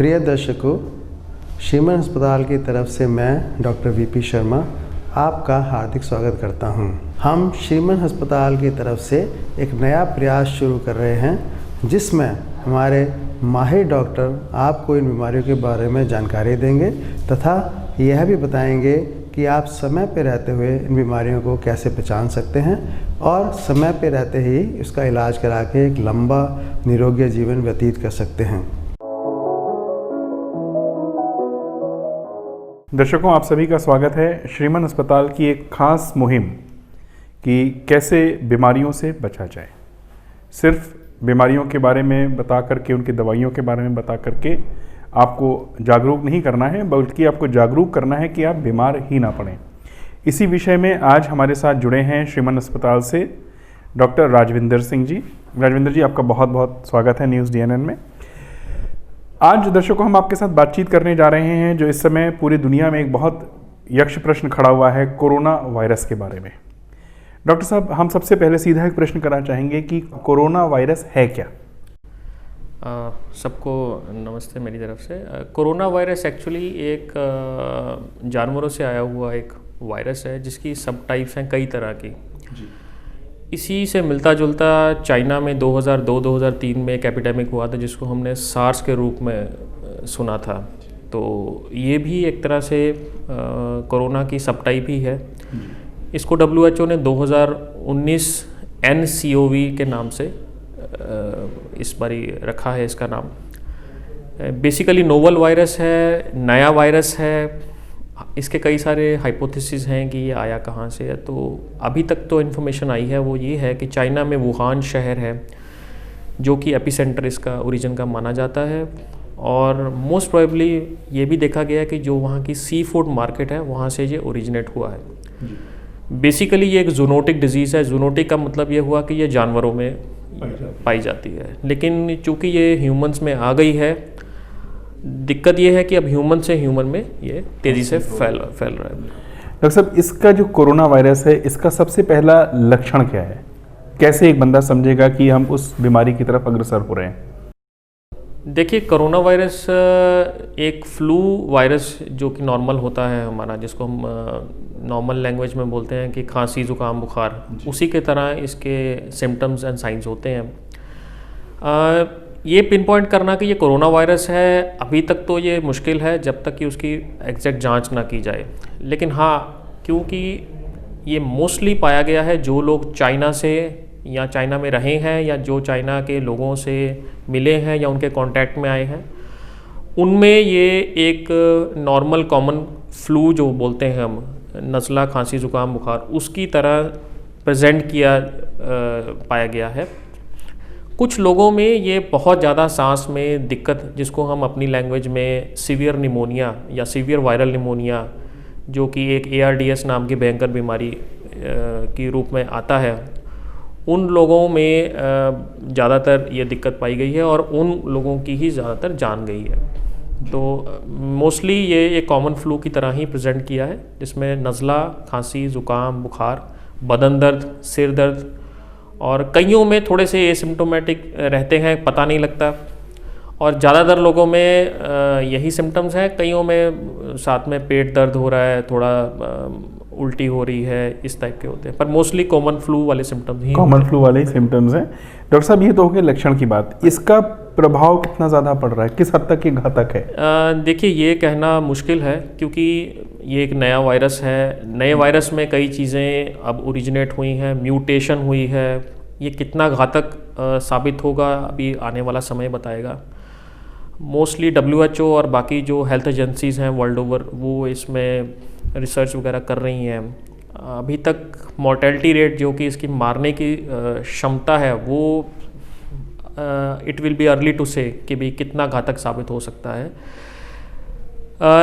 प्रिय दर्शकों, श्रीमन अस्पताल की तरफ से मैं डॉक्टर वीपी शर्मा आपका हार्दिक स्वागत करता हूं। हम श्रीमन अस्पताल की तरफ से एक नया प्रयास शुरू कर रहे हैं जिसमें हमारे माहिर डॉक्टर आपको इन बीमारियों के बारे में जानकारी देंगे तथा यह भी बताएंगे कि आप समय पर रहते हुए इन बीमारियों को कैसे पहचान सकते हैं और समय पर रहते ही इसका इलाज करा के एक लंबा निरोगी जीवन व्यतीत कर सकते हैं। दर्शकों, आप सभी का स्वागत है श्रीमन अस्पताल की एक खास मुहिम कि कैसे बीमारियों से बचा जाए। सिर्फ बीमारियों के बारे में बता करके, उनकी दवाइयों के बारे में बता करके आपको जागरूक नहीं करना है, बल्कि आपको जागरूक करना है कि आप बीमार ही ना पड़ें। इसी विषय में आज हमारे साथ जुड़े हैं श्रीमन अस्पताल से डॉक्टर राजविंदर सिंह जी। राजविंदर जी, आपका बहुत बहुत स्वागत है न्यूज़ DNN में। आज दर्शकों, हम आपके साथ बातचीत करने जा रहे हैं जो इस समय पूरी दुनिया में एक बहुत यक्ष प्रश्न खड़ा हुआ है, कोरोना वायरस के बारे में। डॉक्टर साहब, हम सबसे पहले सीधा एक प्रश्न करना चाहेंगे कि कोरोना वायरस है क्या? सबको नमस्ते मेरी तरफ से। कोरोना वायरस एक्चुअली एक जानवरों से आया हुआ एक वायरस है जिसकी सब टाइप्स हैं कई तरह की जी। इसी से मिलता जुलता चाइना में 2002-2003 में एक एपिडेमिक हुआ था जिसको हमने सार्स के रूप में सुना था। तो ये भी एक तरह से कोरोना की सब टाइप ही है। इसको WHO ने 2019 NCOV के नाम से इस बारी रखा है इसका नाम। बेसिकली नोवल वायरस है, नया वायरस है। इसके कई सारे हाइपोथेसिस हैं कि ये आया कहाँ से है। तो अभी तक तो इन्फॉर्मेशन आई है वो ये है कि चाइना में वुहान शहर है जो कि एपिसेंटर इसका ओरिजिन का माना जाता है। और मोस्ट प्रोबेबली ये भी देखा गया कि जो वहाँ की सी फूड मार्केट है वहाँ से ये ओरिजिनेट हुआ है। बेसिकली ये एक जूनोटिक डिजीज़ है। जूनोटिक का मतलब ये हुआ कि ये जानवरों में पाई जाती है, लेकिन चूँकि ये ह्यूमंस में आ गई है, दिक्कत ये है कि अब ह्यूमन से ह्यूमन में ये तेज़ी से फैल रहा है। डॉक्टर साहब, इसका जो कोरोना वायरस है, इसका सबसे पहला लक्षण क्या है? कैसे एक बंदा समझेगा कि हम उस बीमारी की तरफ अग्रसर हो रहे हैं? देखिए, कोरोना वायरस एक फ्लू वायरस जो कि नॉर्मल होता है हमारा, जिसको हम नॉर्मल लैंग्वेज में बोलते हैं कि खांसी जुकाम बुखार, उसी के तरह इसके सिम्टम्स एंड साइंस होते हैं। ये पिन पॉइंट करना कि ये कोरोना वायरस है, अभी तक तो ये मुश्किल है जब तक कि उसकी एग्जैक्ट जांच ना की जाए। लेकिन हाँ, क्योंकि ये मोस्टली पाया गया है जो लोग चाइना से या चाइना में रहे हैं या जो चाइना के लोगों से मिले हैं या उनके कांटेक्ट में आए हैं, उनमें ये एक नॉर्मल कॉमन फ्लू जो बोलते हैं हम, नज़ला खांसी जुकाम बुखार, उसकी तरह प्रेजेंट पाया गया है। कुछ लोगों में ये बहुत ज़्यादा सांस में दिक्कत, जिसको हम अपनी लैंग्वेज में सीवियर निमोनिया या सीवियर वायरल निमोनिया, जो कि एक ARDS नाम की भयंकर बीमारी के रूप में आता है, उन लोगों में ज़्यादातर ये दिक्कत पाई गई है और उन लोगों की ही ज़्यादातर जान गई है। तो मोस्टली ये एक कॉमन फ्लू की तरह ही प्रेजेंट किया है, जिसमें नज़ला खांसी जुकाम बुखार, बदन दर्द, सिर दर्द, और कईयों में थोड़े से एसिम्प्टोमेटिक रहते हैं, पता नहीं लगता, और ज़्यादातर लोगों में यही सिम्टम्स हैं। कईयों में साथ में पेट दर्द हो रहा है, थोड़ा उल्टी हो रही है, इस टाइप के होते हैं, पर मोस्टली कॉमन फ्लू वाले सिम्टम्स ही सिम्टम्स हैं। डॉक्टर साहब, ये तो हो गए लक्षण की बात। इसका प्रभाव कितना ज़्यादा पड़ रहा है, किस हद तक ये घातक है? देखिए, ये कहना मुश्किल है क्योंकि ये एक नया वायरस है। नए वायरस में कई चीज़ें अब ओरिजिनेट हुई हैं, म्यूटेशन हुई है। ये कितना घातक साबित होगा अभी आने वाला समय बताएगा। मोस्टली WHO और बाकी जो हेल्थ एजेंसीज़ हैं वर्ल्ड ओवर, वो इसमें रिसर्च वगैरह कर रही हैं। अभी तक मॉर्टेलिटी रेट जो कि इसकी मारने की क्षमता है, वो it will be early to say कि भाई कितना घातक साबित हो सकता है।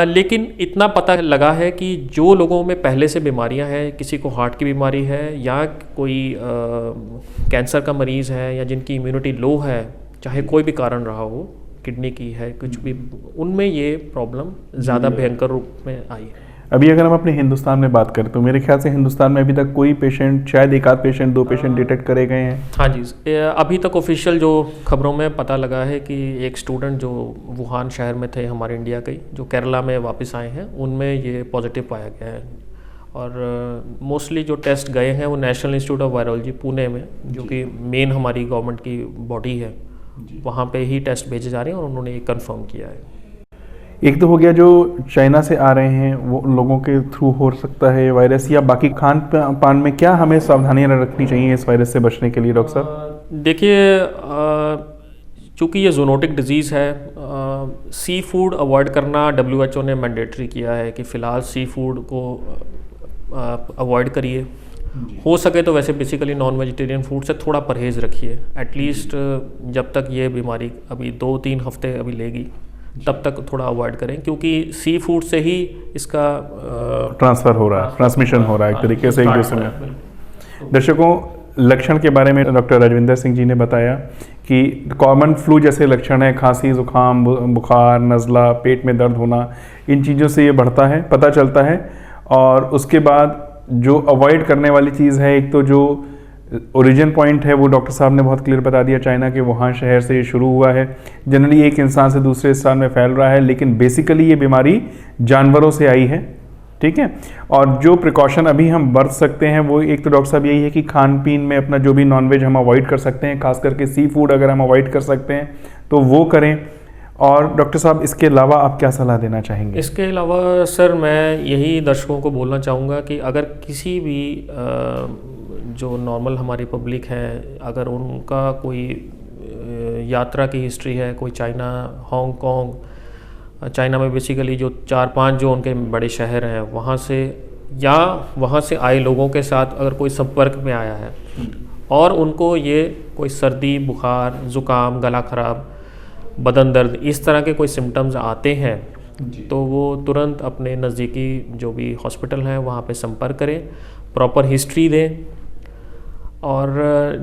लेकिन इतना पता लगा है कि जो लोगों में पहले से बीमारियां हैं, किसी को हार्ट की बीमारी है या कोई कैंसर का मरीज़ है या जिनकी इम्यूनिटी लो है, चाहे कोई भी कारण रहा हो, किडनी की है, कुछ भी, उनमें ये प्रॉब्लम ज़्यादा भयंकर रूप में आई है। अभी अगर हम अपने हिंदुस्तान में बात करें तो मेरे ख्याल से हिंदुस्तान में अभी तक कोई पेशेंट, शायद एक आध पेशेंट, 2 पेशेंट डिटेक्ट करे गए हैं। हाँ जी, अभी तक ऑफिशियल जो खबरों में पता लगा है कि एक स्टूडेंट जो वुहान शहर में थे हमारे इंडिया के, जो केरला में वापस आए हैं, उनमें ये पॉजिटिव पाया गया है। और मोस्टली जो टेस्ट गए हैं वो national institute of virology Pune में, जो कि मेन हमारी गवर्नमेंट की बॉडी है, वहाँ पे ही टेस्ट भेजे जा रहे हैं और उन्होंने ये कंफर्म किया है। एक तो हो गया जो चाइना से आ रहे हैं, वो लोगों के थ्रू हो सकता है वायरस, या बाकी खान पान में क्या हमें सावधानियां रखनी चाहिए इस वायरस से बचने के लिए डॉक्टर साहब? देखिए, चूँकि ये ज़ूनोटिक डिजीज़ है, सी फूड अवॉइड करना WHO ने मैंडेटरी किया है कि फ़िलहाल सी फूड को अवॉइड करिए। हो सके तो वैसे बेसिकली नॉन वेजिटेरियन फूड से थोड़ा परहेज़ रखिए, एटलीस्ट जब तक ये बीमारी अभी 2-3 हफ्ते अभी लेगी तब तक थोड़ा अवॉइड करें, क्योंकि सी फूड से ही इसका ट्रांसफ़र हो रहा है, ट्रांसमिशन हो रहा है एक तरीके से एक दूसरे में। दर्शकों, लक्षण के बारे में डॉक्टर राजविंदर सिंह जी ने बताया कि कॉमन फ्लू जैसे लक्षण है, खांसी, जुकाम, बुखार, नज़ला, पेट में दर्द होना, इन चीज़ों से ये बढ़ता है, पता चलता है। और उसके बाद जो अवॉइड करने वाली चीज़ है, एक तो जो ओरिजिन पॉइंट है वो डॉक्टर साहब ने बहुत क्लियर बता दिया, चाइना के वुहान शहर से शुरू हुआ है, जनरली एक इंसान से दूसरे इंसान में फैल रहा है, लेकिन बेसिकली ये बीमारी जानवरों से आई है, ठीक है। और जो प्रिकॉशन अभी हम बरत सकते हैं वो एक तो डॉक्टर साहब यही है कि खान पीन में अपना जो भी नॉनवेज हम अवॉइड कर सकते हैं, खास करके सी फूड अगर हम अवॉइड कर सकते हैं तो वो करें। और डॉक्टर साहब, इसके अलावा आप क्या सलाह देना चाहेंगे? इसके अलावा सर मैं यही दर्शकों को बोलना चाहूँगा कि अगर किसी भी जो नॉर्मल हमारी पब्लिक है, अगर उनका कोई यात्रा की हिस्ट्री है, कोई चाइना, हांगकांग, चाइना में बेसिकली जो 4-5 जो उनके बड़े शहर हैं वहाँ से, या वहाँ से आए लोगों के साथ अगर कोई संपर्क में आया है और उनको ये कोई सर्दी, बुखार, ज़ुकाम, गला ख़राब, बदन दर्द, इस तरह के कोई सिम्टम्स आते हैं तो वो तुरंत अपने नज़दीकी जो भी हॉस्पिटल हैं वहाँ पे संपर्क करें, प्रॉपर हिस्ट्री दें। और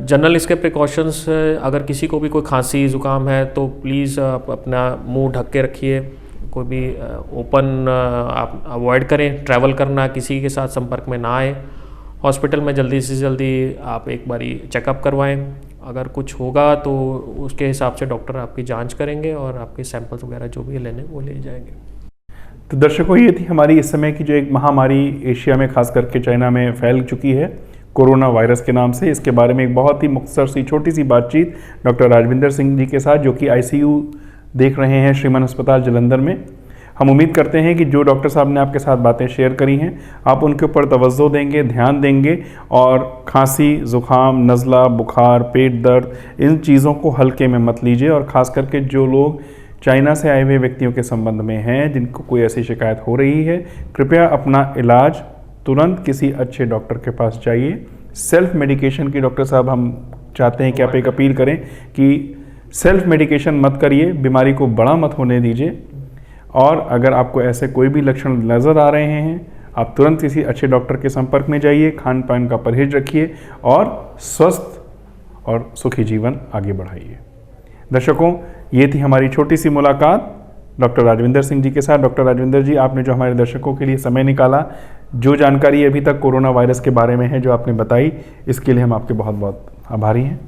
जनरल इसके प्रिकॉशंस, अगर किसी को भी कोई खांसी ज़ुकाम है तो प्लीज़ आप अपना मुंह ढक के रखिए, कोई भी ओपन आप अवॉइड करें, ट्रैवल करना, किसी के साथ संपर्क में ना आए, हॉस्पिटल में जल्दी से जल्दी आप एक बारी चेकअप करवाएं। अगर कुछ होगा तो उसके हिसाब से डॉक्टर आपकी जांच करेंगे और आपके सैंपल्स वगैरह जो भी लेने वो ले जाएंगे। तो दर्शकों, ये थी हमारी इस समय की जो एक महामारी एशिया में, खास करके चाइना में फैल चुकी है, कोरोना वायरस के नाम से। इसके बारे में एक बहुत ही मुख्तसर सी छोटी सी बातचीत डॉक्टर राजविंदर सिंह जी के साथ, जो कि ICU देख रहे हैं श्रीमन अस्पताल जालंधर में। हम उम्मीद करते हैं कि जो डॉक्टर साहब ने आपके साथ बातें शेयर करी हैं आप उनके ऊपर तवज्जो देंगे, ध्यान देंगे, और खांसी, ज़ुकाम, नज़ला, बुखार, पेट दर्द, इन चीज़ों को हल्के में मत लीजिए। और ख़ास करके जो लोग चाइना से आए हुए व्यक्तियों के संबंध में हैं, जिनको कोई ऐसी शिकायत हो रही है, कृपया अपना इलाज तुरंत किसी अच्छे डॉक्टर के पास जाइए। सेल्फ मेडिकेशन की डॉक्टर साहब हम चाहते हैं कि आप एक अपील करें कि सेल्फ मेडिकेशन मत करिए, बीमारी को बड़ा मत होने दीजिए। और अगर आपको ऐसे कोई भी लक्षण नज़र आ रहे हैं, आप तुरंत किसी अच्छे डॉक्टर के संपर्क में जाइए, खान पान का परहेज रखिए और स्वस्थ और सुखी जीवन आगे बढ़ाइए। दर्शकों, ये थी हमारी छोटी सी मुलाकात डॉक्टर राजविंदर सिंह जी के साथ। डॉक्टर राजविंदर जी, आपने जो हमारे दर्शकों के लिए समय निकाला, जो जानकारी अभी तक कोरोना वायरस के बारे में है जो आपने बताई, इसके लिए हम आपके बहुत बहुत आभारी हैं।